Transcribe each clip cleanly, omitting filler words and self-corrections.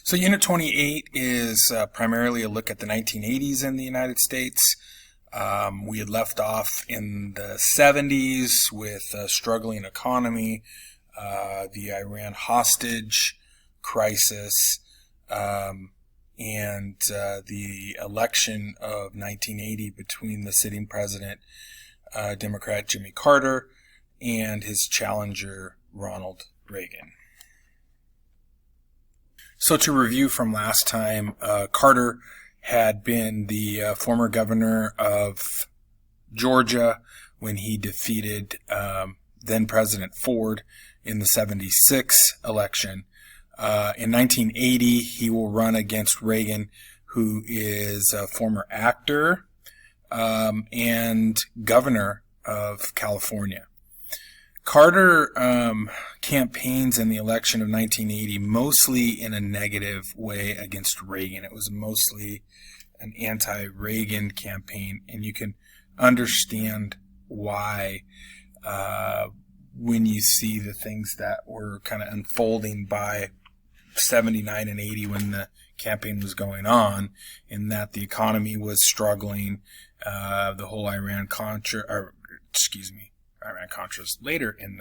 So Unit 28 is primarily a look at the 1980s in the United States. We had left off in the 70s with a struggling economy, the Iran hostage crisis, and the election of 1980 between the sitting president, Democrat Jimmy Carter, and his challenger, Ronald Reagan. So to review from last time, Carter had been the former governor of Georgia when he defeated then President Ford in the 76 election. In 1980, he will run against Reagan, who is a former actor and governor of California. Carter campaigns in the election of 1980 mostly in a negative way against Reagan. It was mostly an anti-Reagan campaign, and you can understand why when you see the things that were kind of unfolding by 79 and 80 when the campaign was going on, in that the economy was struggling, the whole Iran-Contras later in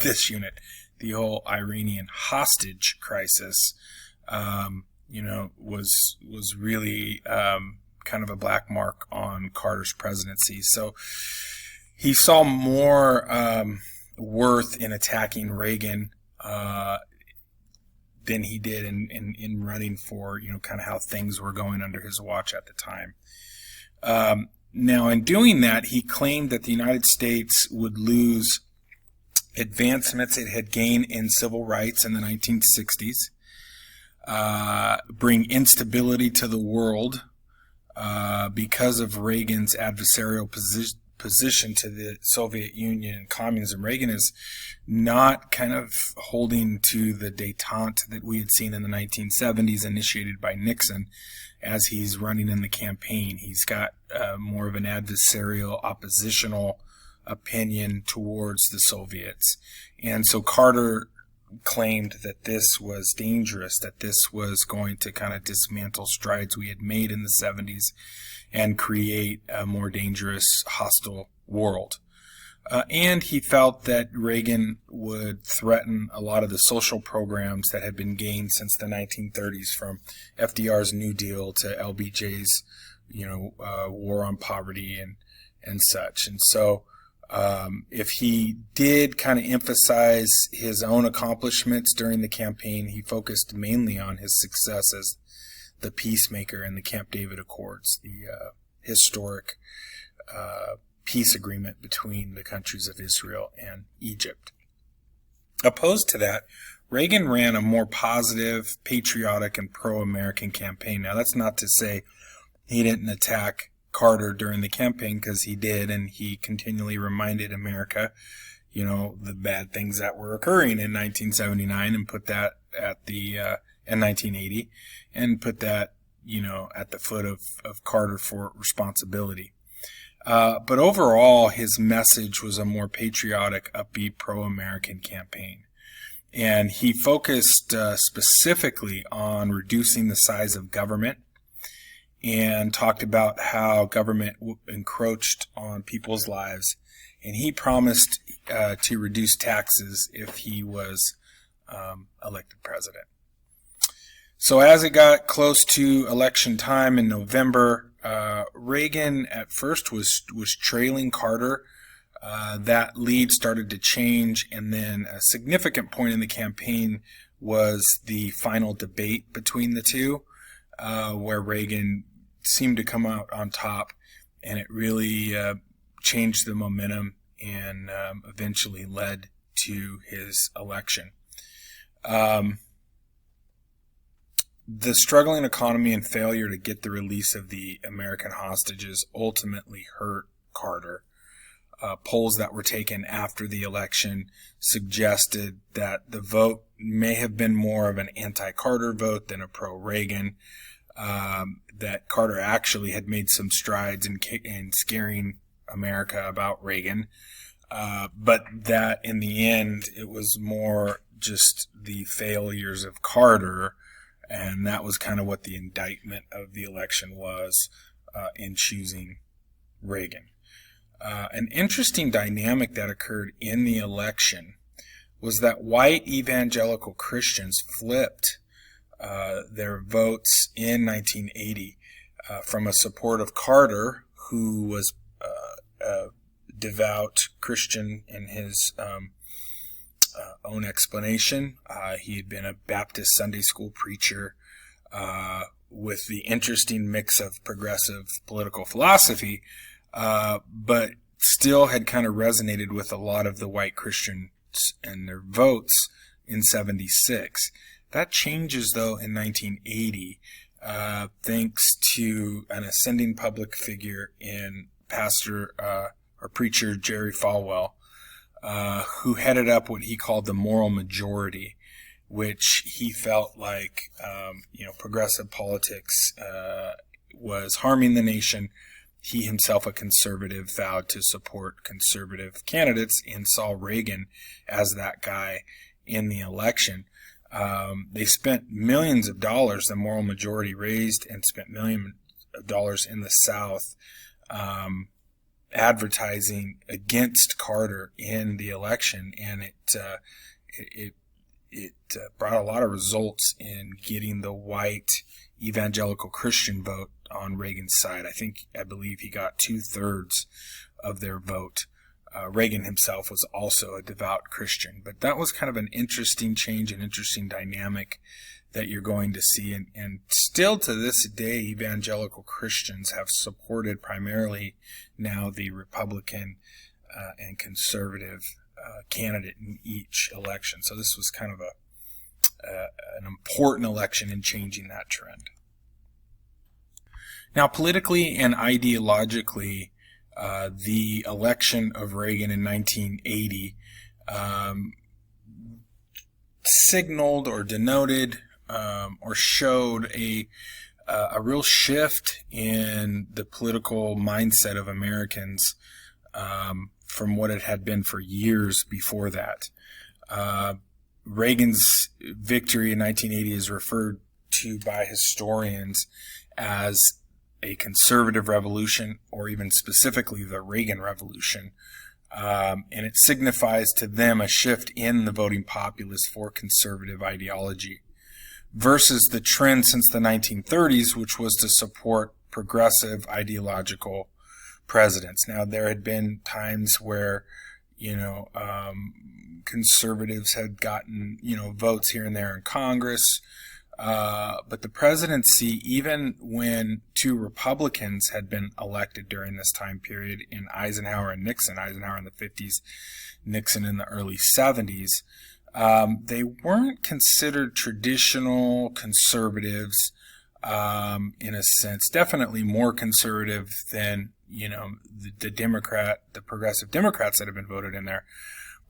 this unit, the whole Iranian hostage crisis, was really kind of a black mark on Carter's presidency. So he saw more worth in attacking Reagan than he did in running for, kind of how things were going under his watch at the time. Now, in doing that, he claimed that the United States would lose advancements it had gained in civil rights in the 1960s, bring instability to the world because of Reagan's adversarial position to the Soviet Union and communism. Reagan is not kind of holding to the détente that we had seen in the 1970s initiated by Nixon as he's running in the campaign. He's got more of an adversarial, oppositional opinion towards the Soviets. And so Carter claimed that this was dangerous, that this was going to kind of dismantle strides we had made in the 70s and create a more dangerous, hostile world. And he felt that Reagan would threaten a lot of the social programs that had been gained since the 1930s, from FDR's New Deal to LBJ's, war on poverty and such. And so if he did kind of emphasize his own accomplishments during the campaign, he focused mainly on his success as the peacemaker in the Camp David Accords, the historic peace agreement between the countries of Israel and Egypt. Opposed to that, Reagan ran a more positive, patriotic, and pro-American campaign. Now, that's not to say he didn't attack Carter during the campaign, because he did, and he continually reminded America, the bad things that were occurring in 1979, and put that at the in 1980, and put that at the foot of Carter for responsibility. But overall, his message was a more patriotic, upbeat, pro-American campaign. And he focused specifically on reducing the size of government, and talked about how government encroached on people's lives. And he promised to reduce taxes if he was elected president. So as it got close to election time in November, Reagan at first was trailing Carter. That lead started to change, and then a significant point in the campaign was the final debate between the two, where Reagan seemed to come out on top, and it really changed the momentum and eventually led to his election. The struggling economy and failure to get the release of the American hostages ultimately hurt Carter. Polls that were taken after the election suggested that the vote may have been more of an anti-Carter vote than a pro-Reagan, that Carter actually had made some strides in scaring America about Reagan, but that in the end it was more just the failures of Carter And that was kind of what the indictment of the election was in choosing Reagan. An interesting dynamic that occurred in the election was that white evangelical Christians flipped their votes in 1980 from a support of Carter, who was a devout Christian in his own explanation. He had been a Baptist Sunday school preacher with the interesting mix of progressive political philosophy, but still had kind of resonated with a lot of the white Christians and their votes in 76. That changes, though, in 1980, thanks to an ascending public figure in pastor or preacher Jerry Falwell, who headed up what he called the moral majority, which he felt like, progressive politics was harming the nation. He himself, a conservative, vowed to support conservative candidates and saw Reagan as that guy in the election. They spent millions of dollars, the moral majority raised and spent millions of dollars in the South advertising against Carter in the election, and it brought a lot of results in getting the white evangelical Christian vote on Reagan's side. I believe he got 2/3 of their vote. Reagan himself was also a devout Christian, but that was kind of an interesting change, an interesting dynamic that you're going to see. And still to this day, evangelical Christians have supported primarily now the Republican and conservative candidate in each election. So this was kind of an important election in changing that trend. Now, politically and ideologically, the election of Reagan in 1980 signaled or denoted or showed a real shift in the political mindset of Americans from what it had been for years before that. Reagan's victory in 1980 is referred to by historians as a conservative revolution, or even specifically the Reagan Revolution. And it signifies to them a shift in the voting populace for conservative ideology versus the trend since the 1930s, which was to support progressive ideological presidents. Now, there had been times where, conservatives had gotten, votes here and there in Congress. But the presidency, even when two Republicans had been elected during this time period in Eisenhower and Nixon, Eisenhower in the 50s, Nixon in the early 70s, they weren't considered traditional conservatives in a sense, definitely more conservative than, the progressive Democrats that have been voted in there.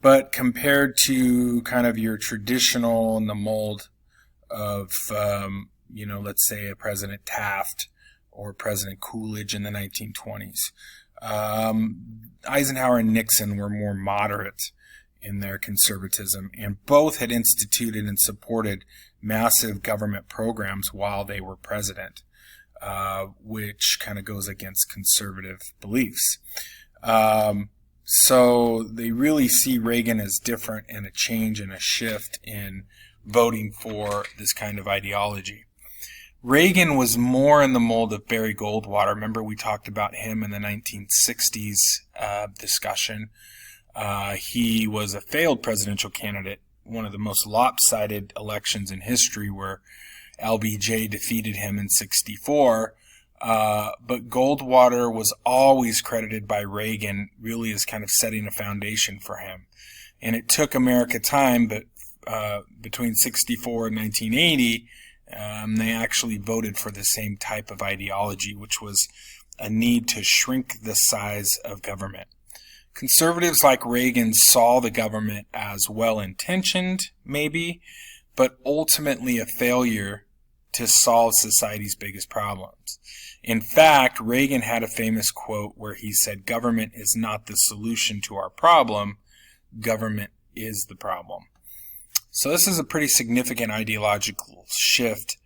But compared to kind of your traditional in the mold of, let's say a President Taft or President Coolidge in the 1920s. Eisenhower and Nixon were more moderate in their conservatism, and both had instituted and supported massive government programs while they were president, which kind of goes against conservative beliefs. So they really see Reagan as different and a change and a shift in voting for this kind of ideology. Reagan was more in the mold of Barry Goldwater. Remember, we talked about him in the 1960s discussion. He was a failed presidential candidate, one of the most lopsided elections in history, where LBJ defeated him in 64. But Goldwater was always credited by Reagan really as kind of setting a foundation for him. And it took America time, but between 64 and 1980, they actually voted for the same type of ideology, which was a need to shrink the size of government. Conservatives like Reagan saw the government as well-intentioned, maybe, but ultimately a failure to solve society's biggest problems. In fact, Reagan had a famous quote where he said, "Government is not the solution to our problem, government is the problem." So this is a pretty significant ideological shift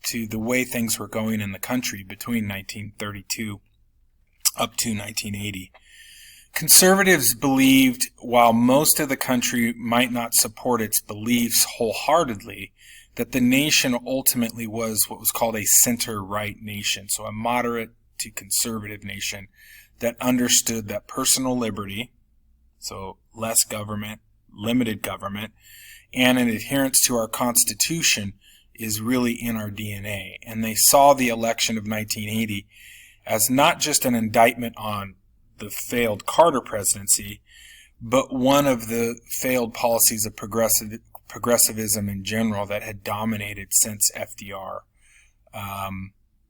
to the way things were going in the country between 1932 up to 1980. Conservatives believed, while most of the country might not support its beliefs wholeheartedly, that the nation ultimately was what was called a center-right nation, so a moderate to conservative nation that understood that personal liberty, so less government, limited government, and an adherence to our Constitution is really in our DNA. And they saw the election of 1980 as not just an indictment on the failed Carter presidency, but one of the failed policies of progressivism in general that had dominated since FDR.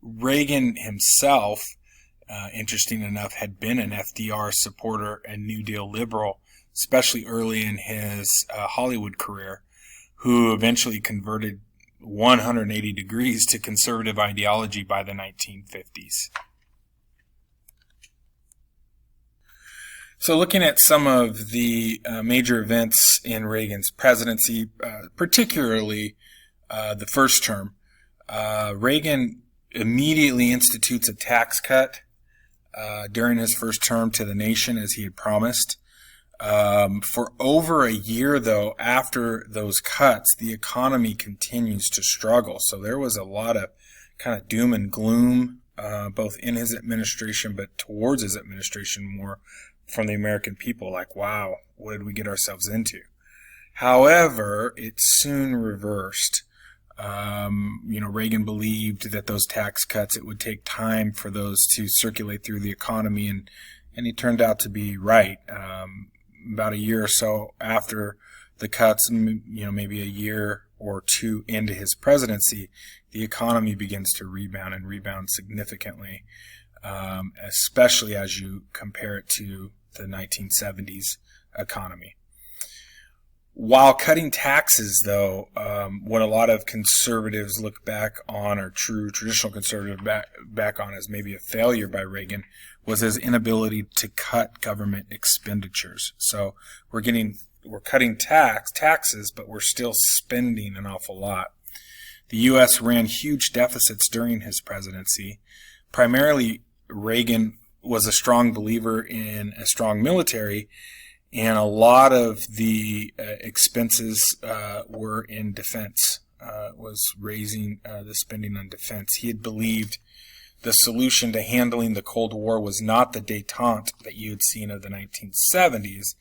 Reagan himself, interesting enough, had been an FDR supporter and New Deal liberal, especially early in his Hollywood career, who eventually converted 180 degrees to conservative ideology by the 1950s. So looking at some of the major events in Reagan's presidency, particularly the first term, Reagan immediately institutes a tax cut during his first term to the nation, as he had promised. For over a year, though, after those cuts, the economy continues to struggle. So there was a lot of kind of doom and gloom, both in his administration, but towards his administration more from the American people, like, wow, what did we get ourselves into? However, it soon reversed. Reagan believed that those tax cuts, it would take time for those to circulate through the economy, and he turned out to be right. About a year or so after the cuts, maybe a year or two into his presidency, the economy begins to rebound significantly, especially as you compare it to the 1970s economy. While cutting taxes, though, what a lot of conservatives look back on, or traditional conservatives back on as maybe a failure by Reagan, was his inability to cut government expenditures. So we're cutting taxes, but we're still spending an awful lot. The U.S. ran huge deficits during his presidency. Primarily, Reagan was a strong believer in a strong military, and a lot of the expenses were in defense, was raising the spending on defense. He had believed the solution to handling the Cold War was not the détente that you had seen of the 1970s,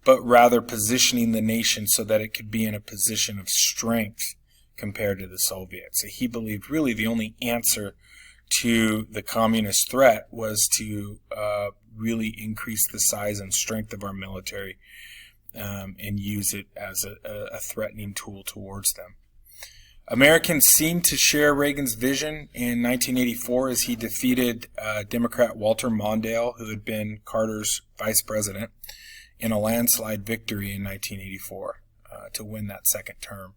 but rather positioning the nation so that it could be in a position of strength compared to the Soviets. So he believed really the only answer to the communist threat was to really increase the size and strength of our military and use it as a threatening tool towards them. Americans seemed to share Reagan's vision in 1984 as he defeated Democrat Walter Mondale, who had been Carter's vice president, in a landslide victory in 1984 to win that second term.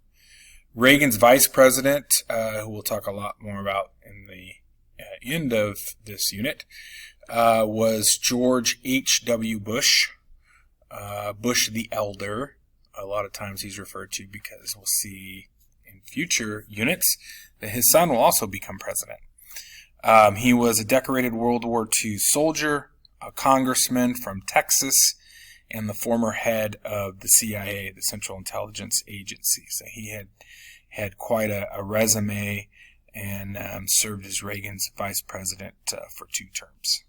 Reagan's vice president, who we'll talk a lot more about in the end of this unit, was George H.W. Bush, Bush the Elder. A lot of times he's referred to because we'll see in future units that his son will also become president. He was a decorated World War II soldier, a congressman from Texas, and the former head of the CIA, the Central Intelligence Agency. So he had quite a resume and served as Reagan's vice president for 2 terms.